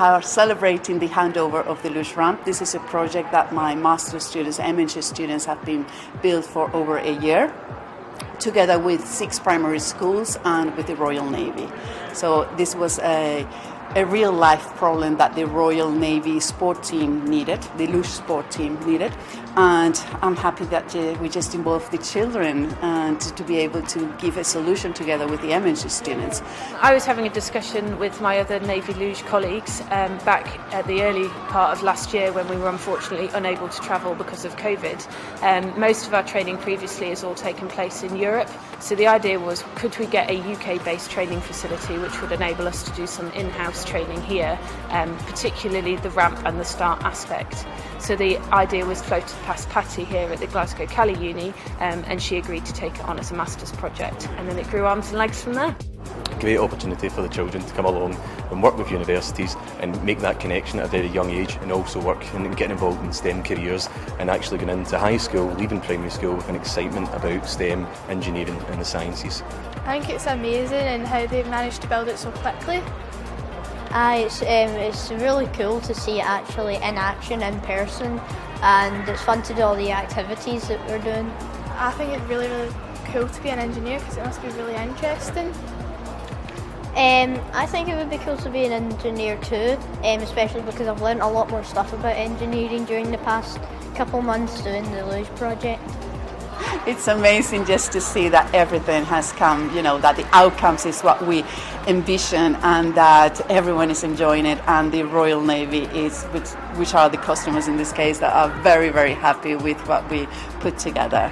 are celebrating the handover of the luge ramp. This is a project that my master's students, MNG students, have been built for over a year, together with 6 primary schools and with the Royal Navy. So this was a real life problem that the Royal Navy sport team needed, the luge sport team needed, and I'm happy that we just involved the children and to be able to give a solution together with the MNG students. I was having a discussion with my other Navy luge colleagues back at the early part of last year when we were unfortunately unable to travel because of COVID. Most of our training previously has all taken place in Europe, so the idea was, could we get a UK-based training facility which would enable us to do some in-house training here, particularly the ramp and the start aspect. So the idea was floated past Patty here at the Glasgow Caledonian, and she agreed to take it on as a master's project, and then it grew arms and legs from there. Great opportunity for the children to come along and work with universities and make that connection at a very young age, and also work and get involved in STEM careers, and actually going into high school, leaving primary school with an excitement about STEM, engineering and the sciences. I think it's amazing and how they've managed to build it so quickly. It's really cool to see it actually in action, in person, and it's fun to do all the activities that we're doing. I think it's really, really cool to be an engineer because it must be really interesting. I think it would be cool to be an engineer too, especially because I've learnt a lot more stuff about engineering during the past couple months doing the luge project. It's amazing just to see that everything has come, that the outcomes is what we envision and that everyone is enjoying it, and the Royal Navy is, which are the customers in this case, that are very, very happy with what we put together.